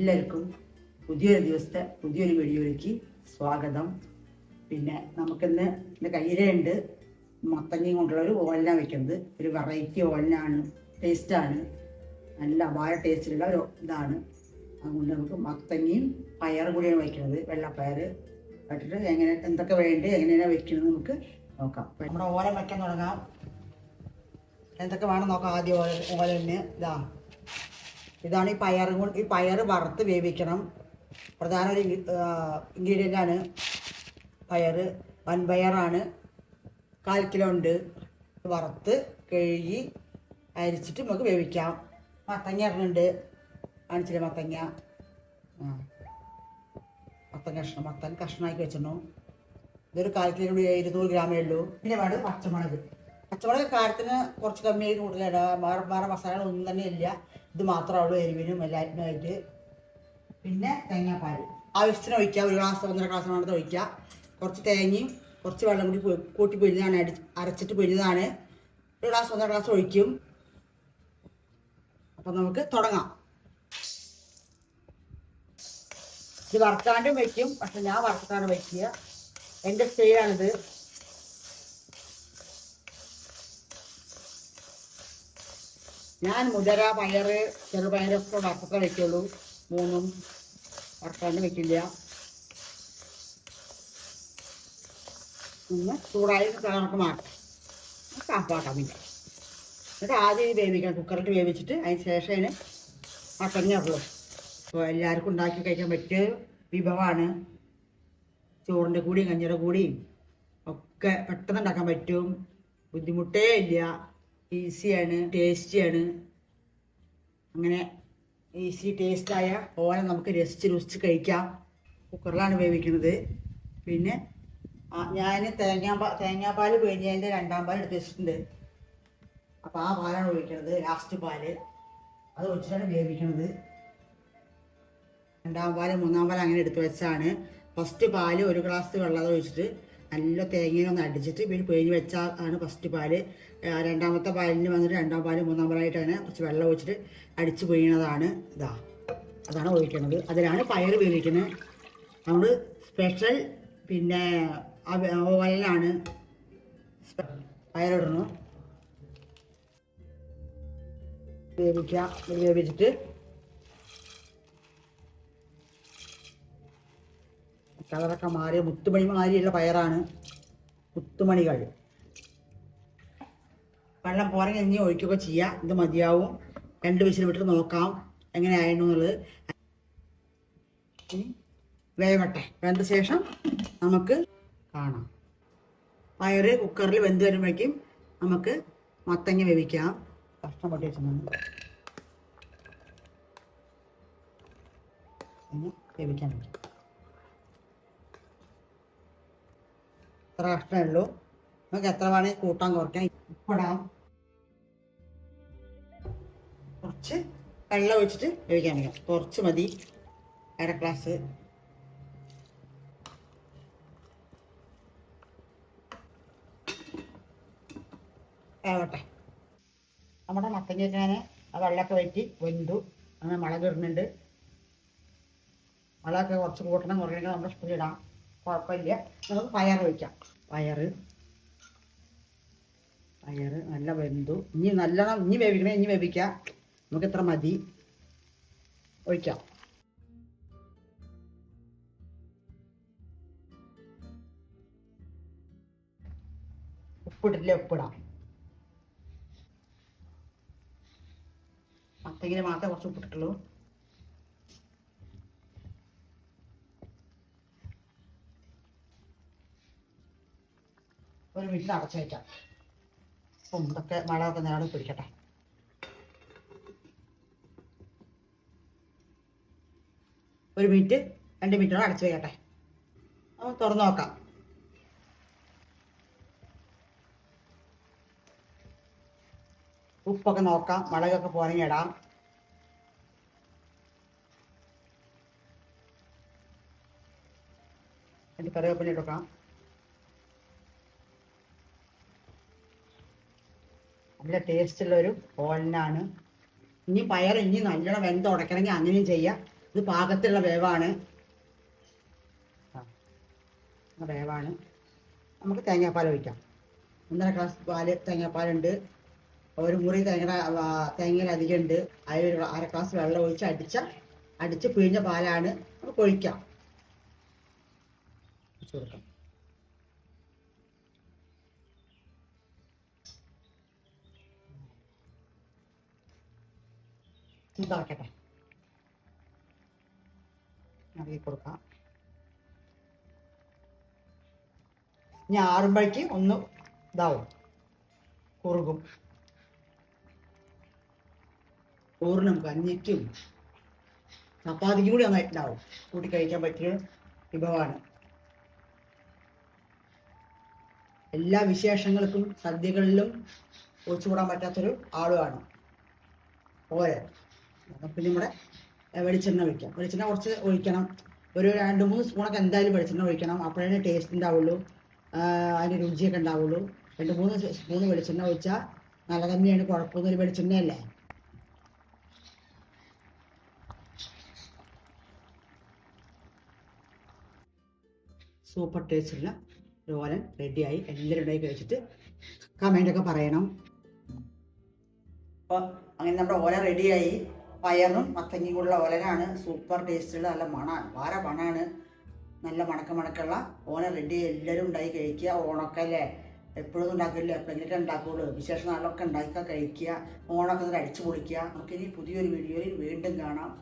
എല്ലാവർക്കും പുതിയൊരു ദിവസത്തെ പുതിയൊരു വീഡിയോയിലേക്ക് സ്വാഗതം. പിന്നെ നമുക്കിന്ന് എൻ്റെ കയ്യിലുണ്ട് മത്തങ്ങയും കൊണ്ടുള്ള ഒരു ഓലന വെക്കുന്നത്. ഒരു വെറൈറ്റി ഓലനാണ്, ടേസ്റ്റാണ്, നല്ല അപാര ടേസ്റ്റിലുള്ള ഒരു ഇതാണ്. അതുകൊണ്ട് നമുക്ക് മത്തങ്ങയും പയറും കൂടിയാണ് വയ്ക്കുന്നത്. വെള്ളപ്പയർ ഇട്ടിട്ട് എങ്ങനെ എന്തൊക്കെ വേണ്ടി എങ്ങനെയാണ് വെക്കുന്നത് നമുക്ക് നോക്കാം. നമ്മുടെ ഓലൻ വയ്ക്കാൻ തുടങ്ങാം. എന്തൊക്കെ വേണം നോക്കാം. ആദ്യം ഓലന് ഇതാണ് ഈ പയർ വറുത്ത് വേവിക്കണം. പ്രധാന ഒരു ഇൻഗ്രീഡിയൻ്റ് ആണ് പയർ. വൻപയറാണ്, 1/4 കിലോ ഉണ്ട്. വറുത്ത് കഴുകി അരിച്ചിട്ട് നമുക്ക് വേവിക്കാം. മത്തങ്ങ ഇടുന്നുണ്ട്, കാണിച്ചില്ലേ മത്തങ്ങ. മത്തൻ കഷ്ണമാക്കി വെച്ചിരുന്നു. ഇതൊരു 1/4 കിലോ 200 ഗ്രാമേ ഉള്ളൂ. പിന്നെ വേണ്ടത് പച്ചമുളക് കാര്യത്തിന് കുറച്ച് കമ്മിയായി കൂടുതലിടാം. വേറെ മസാലകളൊന്നും തന്നെ ഇല്ല. ഇത് മാത്രമേ ഉള്ളൂ എരിവിനും എല്ലാറ്റിനുമായിട്ട്. പിന്നെ തേങ്ങാപ്പാൽ ആവശ്യത്തിന് ഒഴിക്കുക. 1 ഗ്ലാസ് 1.5 ഗ്ലാസ് വേണ്ടത് ഒഴിക്കുക. കുറച്ച് തേങ്ങയും കുറച്ച് വെള്ളം കൂടി കൂട്ടി പൊരിഞ്ഞതാണ്, അരച്ചിട്ട് പൊരിഞ്ഞതാണ്. 1 ഗ്ലാസ് 1.5 ഗ്ലാസ് ഒഴിക്കും. അപ്പം നമുക്ക് തുടങ്ങാം. ഇത് വറുക്കാണ്ടും വയ്ക്കും, പക്ഷെ ഞാൻ വറുത്തിട്ടാണ് വയ്ക്കുക. എൻ്റെ സ്റ്റൈലാണിത്. ഞാൻ മുതര, പയറ്, ചെറുപയറൊക്കെ വറുത്തിട്ടേ വയ്ക്കുള്ളൂ. 3ഉം വറുക്കാണ്ട് വയ്ക്കില്ല. ഒന്ന് ചൂടായി നമുക്ക് മാറ്റാം, കാപ്പാക്കാം. പിന്നെ എന്നിട്ട് ആദ്യം വേവിക്കണം. കുക്കറിൽ വേവിച്ചിട്ട് അതിന് ശേഷം അതിന് മത്തങ്ങയുള്ളൂ. അപ്പോൾ എല്ലാവർക്കും ഉണ്ടാക്കി കഴിക്കാൻ പറ്റിയ വിഭവമാണ്. ചോറിൻ്റെ കൂടിയും കഞ്ഞിയുടെ കൂടിയും ഒക്കെ പെട്ടെന്ന് ഉണ്ടാക്കാൻ പറ്റും. ബുദ്ധിമുട്ടേ ഇല്ല. ഈസിയാണ്, ടേസ്റ്റിയാണ്. അങ്ങനെ ഈസി ടേസ്റ്റായ ഓലൻ നമുക്ക് രുചിച്ച് കഴിക്കാം. കുക്കറിലാണ് വേവിക്കുന്നത്. പിന്നെ ഞാൻ തേങ്ങാപ്പാൽ പിഴിഞ്ഞതിൻ്റെ 2ാം പാൽ എടുത്ത് വെച്ചിട്ടുണ്ട്. അപ്പോൾ ആ പാലാണ് ഒഴിക്കുന്നത്, ലാസ്റ്റ് പാല്. അത് ഒഴിച്ചിട്ടാണ് വേവിക്കുന്നത്. 2ാം പാൽ 3ാം പാൽ അങ്ങനെ എടുത്ത് വെച്ചാണ്. ഫസ്റ്റ് പാല് 1 ഗ്ലാസ് വെള്ളം ഒഴിച്ചിട്ട് നല്ല തേങ്ങയൊന്ന് അടിച്ചിട്ട് പിന്നെ പിഴിഞ്ഞ് വെച്ചാണ് ഫസ്റ്റ് പാല്. 2ാമത്തെ പാലിന് വന്നിട്ട് 2ാം പാല് 3ാം പാലായിട്ട് അങ്ങനെ കുറച്ച് വെള്ളം ഒഴിച്ചിട്ട് അടിച്ച് പിഴിയണതാണ്. അതാണ് ഒഴിക്കുന്നത്. അതിലാണ് പയർ വേവിക്കുന്നത്. നമ്മൾ സ്പെഷ്യൽ പിന്നെ ഓലനാണ്. പയറിടണം, വേവിച്ചിട്ട് കളറൊക്കെ മാറിയ മുത്തുമണി മാരിയുള്ള പയറാണ്. മുത്തുമണികൾ. വെള്ളം പോരെങ്കിൽ ഇനി ഒഴിക്കുകയൊക്കെ ചെയ്യാം. ഇത് മതിയാവും. 2 വിസിൽ വിട്ട് നോക്കാം എങ്ങനെയായിരുന്നു എന്നുള്ളത്. ഇനി വേവട്ടെ. വെന്ത ശേഷം നമുക്ക് കാണാം. പയർ കുക്കറിൽ വെന്ത് വരുമ്പോഴേക്കും നമുക്ക് മത്തങ്ങ വേവിക്കാം. കഷ്ണം പൊട്ടി വെച്ചിട്ടുണ്ട്, വേവിക്കാൻ പറ്റും. എത്ര കഷ്ണമേ ഉള്ളൂ. നമുക്ക് എത്ര വേണമെങ്കിൽ കൂട്ടാൻ കുറയ്ക്കാം. ഉപ്പിടാം. കുറച്ച് വെള്ളം ഒഴിച്ചിട്ട് വേവിക്കാൻ വയ്ക്കാം. കുറച്ച് മതി, 1/2 ഗ്ലാസ്. ആവട്ടെ. നമ്മുടെ മത്തങ്ങയൊക്കെ ഞാൻ ആ വെള്ളമൊക്കെ വറ്റി വെന്തു. അങ്ങനെ മുളക് ഇടുന്നുണ്ട്. മുളകൊക്കെ കുറച്ച് കൂട്ടണം കുറയണമെങ്കിൽ നമ്മുടെ ഇഷ്ടത്തിൽ ഇടാം, കുഴപ്പമില്ല. നമുക്ക് പയർ ഒഴിക്കാം. പയർ നല്ല വെന്തു. ഇനി വേവിക്കണേ, ഇനി വേവിക്കാം. നമുക്ക് ഇത്ര മതി, ഒഴിക്കാം. ഉപ്പിട്ടില്ല, ഉപ്പിടാം. മത്തങ്ങിന് മാത്രമേ കുറച്ച് ഉപ്പിട്ടിട്ടുള്ളൂ. ഒരു മിനിറ്റ് അടച്ചു വയ്ക്കാം. ഇതൊക്കെ മഴയൊക്കെ നേരം പിടിക്കട്ടെ. ഒരു മിനിറ്റ് 2 മിനിറ്റോടെ അടച്ചു വയ്ക്കട്ടെ. നമുക്ക് തുറന്ന് നോക്കാം. ഉപ്പൊക്കെ നോക്കാം. മുളകൊക്കെ പോരെങ്കിൽ ഇടാം. എന്നിട്ട് കറിവേപ്പില ഇട്ടേക്കാം. നല്ല ടേസ്റ്റുള്ളൊരു ഓലനാണ്. ഇനി പയർ നല്ലോണം വെന്ത് ഉടയ്ക്കണമെങ്കിൽ അങ്ങനെയും ചെയ്യാം. ഇത് പാകത്തിലുള്ള വേവാണ്. വേവാണ്. നമുക്ക് തേങ്ങാപ്പാൽ ഒഴിക്കാം. 1.5 ഗ്ലാസ് പാല് തേങ്ങാപ്പാലുണ്ട്. ഒരു മുറി തേങ്ങയിലധികം ഉണ്ട്. അതിൽ 1/2 ഗ്ലാസ് വെള്ളം ഒഴിച്ച് അടിച്ച് പിഴിഞ്ഞ പാലാണ്. നമുക്ക് ഒഴിക്കാം. കൊടുക്കാം. ഇതാക്കട്ടെ, ഇറക്കി കൊടുക്കാം. ഇനി ആറുമ്പോഴേക്ക് ഒന്ന് ഇതാവും, കുറുകും. ചോറിനും കഞ്ഞിക്കും ചപ്പാത്തിക്കും കൂടി നന്നായിട്ടുണ്ടാവും. കൂട്ടി കഴിക്കാൻ പറ്റിയ വിഭവമാണ്. എല്ലാ വിശേഷങ്ങൾക്കും സദ്യകളിലും ഒഴിച്ചുകൂടാൻ പറ്റാത്തൊരു ആളുമാണ് ഓരൻ. പിന്നെ നമ്മുടെ വെളിച്ചെണ്ണ ഒഴിക്കാം. വെളിച്ചെണ്ണ കുറച്ച് ഒഴിക്കണം. ഒരു 2-3 സ്പൂണൊക്കെ എന്തായാലും വെളിച്ചെണ്ണ ഒഴിക്കണം. അപ്പോഴേ ടേസ്റ്റ് ഉണ്ടാവുള്ളൂ, അതിന് രുചിയൊക്കെ ഉണ്ടാവുള്ളൂ. 2-3 സ്പൂൺ വെളിച്ചെണ്ണ ഒഴിച്ചാൽ നല്ല തന്നെയാണ്. കുഴപ്പമൊന്നുമില്ല, വെളിച്ചെണ്ണയല്ലേ. സൂപ്പർ ടേസ്റ്റുള്ള ഓലൻ റെഡിയായി. എല്ലാവരും ഉണ്ടായി കഴിച്ചിട്ട് കമൻ്റൊക്കെ പറയണം. അപ്പോൾ അങ്ങനെ നമ്മുടെ ഓല റെഡിയായി. പയറും മത്തങ്ങയും കൂടെയുള്ള ഓലനാണ്. സൂപ്പർ ടേസ്റ്റുള്ള നല്ല മണമാണ്, വേറെ മണമാണ്. നല്ല മണക്കുള്ള ഓല റെഡിയായി. എല്ലാവരും ഉണ്ടായി കഴിക്കുക. ഓണമൊക്കെ അല്ലേ, എപ്പോഴും ഉണ്ടാക്കില്ല, എപ്പോഴെങ്കിലൊക്കെ ഉണ്ടാക്കുകയുള്ളൂ. വിശേഷ നാളിലൊക്കെ ഉണ്ടാക്കുക, കഴിക്കുക. ഓണമൊക്കെ അടിച്ചു പൊളിക്കുക. നമുക്കിനി പുതിയൊരു വീഡിയോയിൽ വീണ്ടും കാണാം.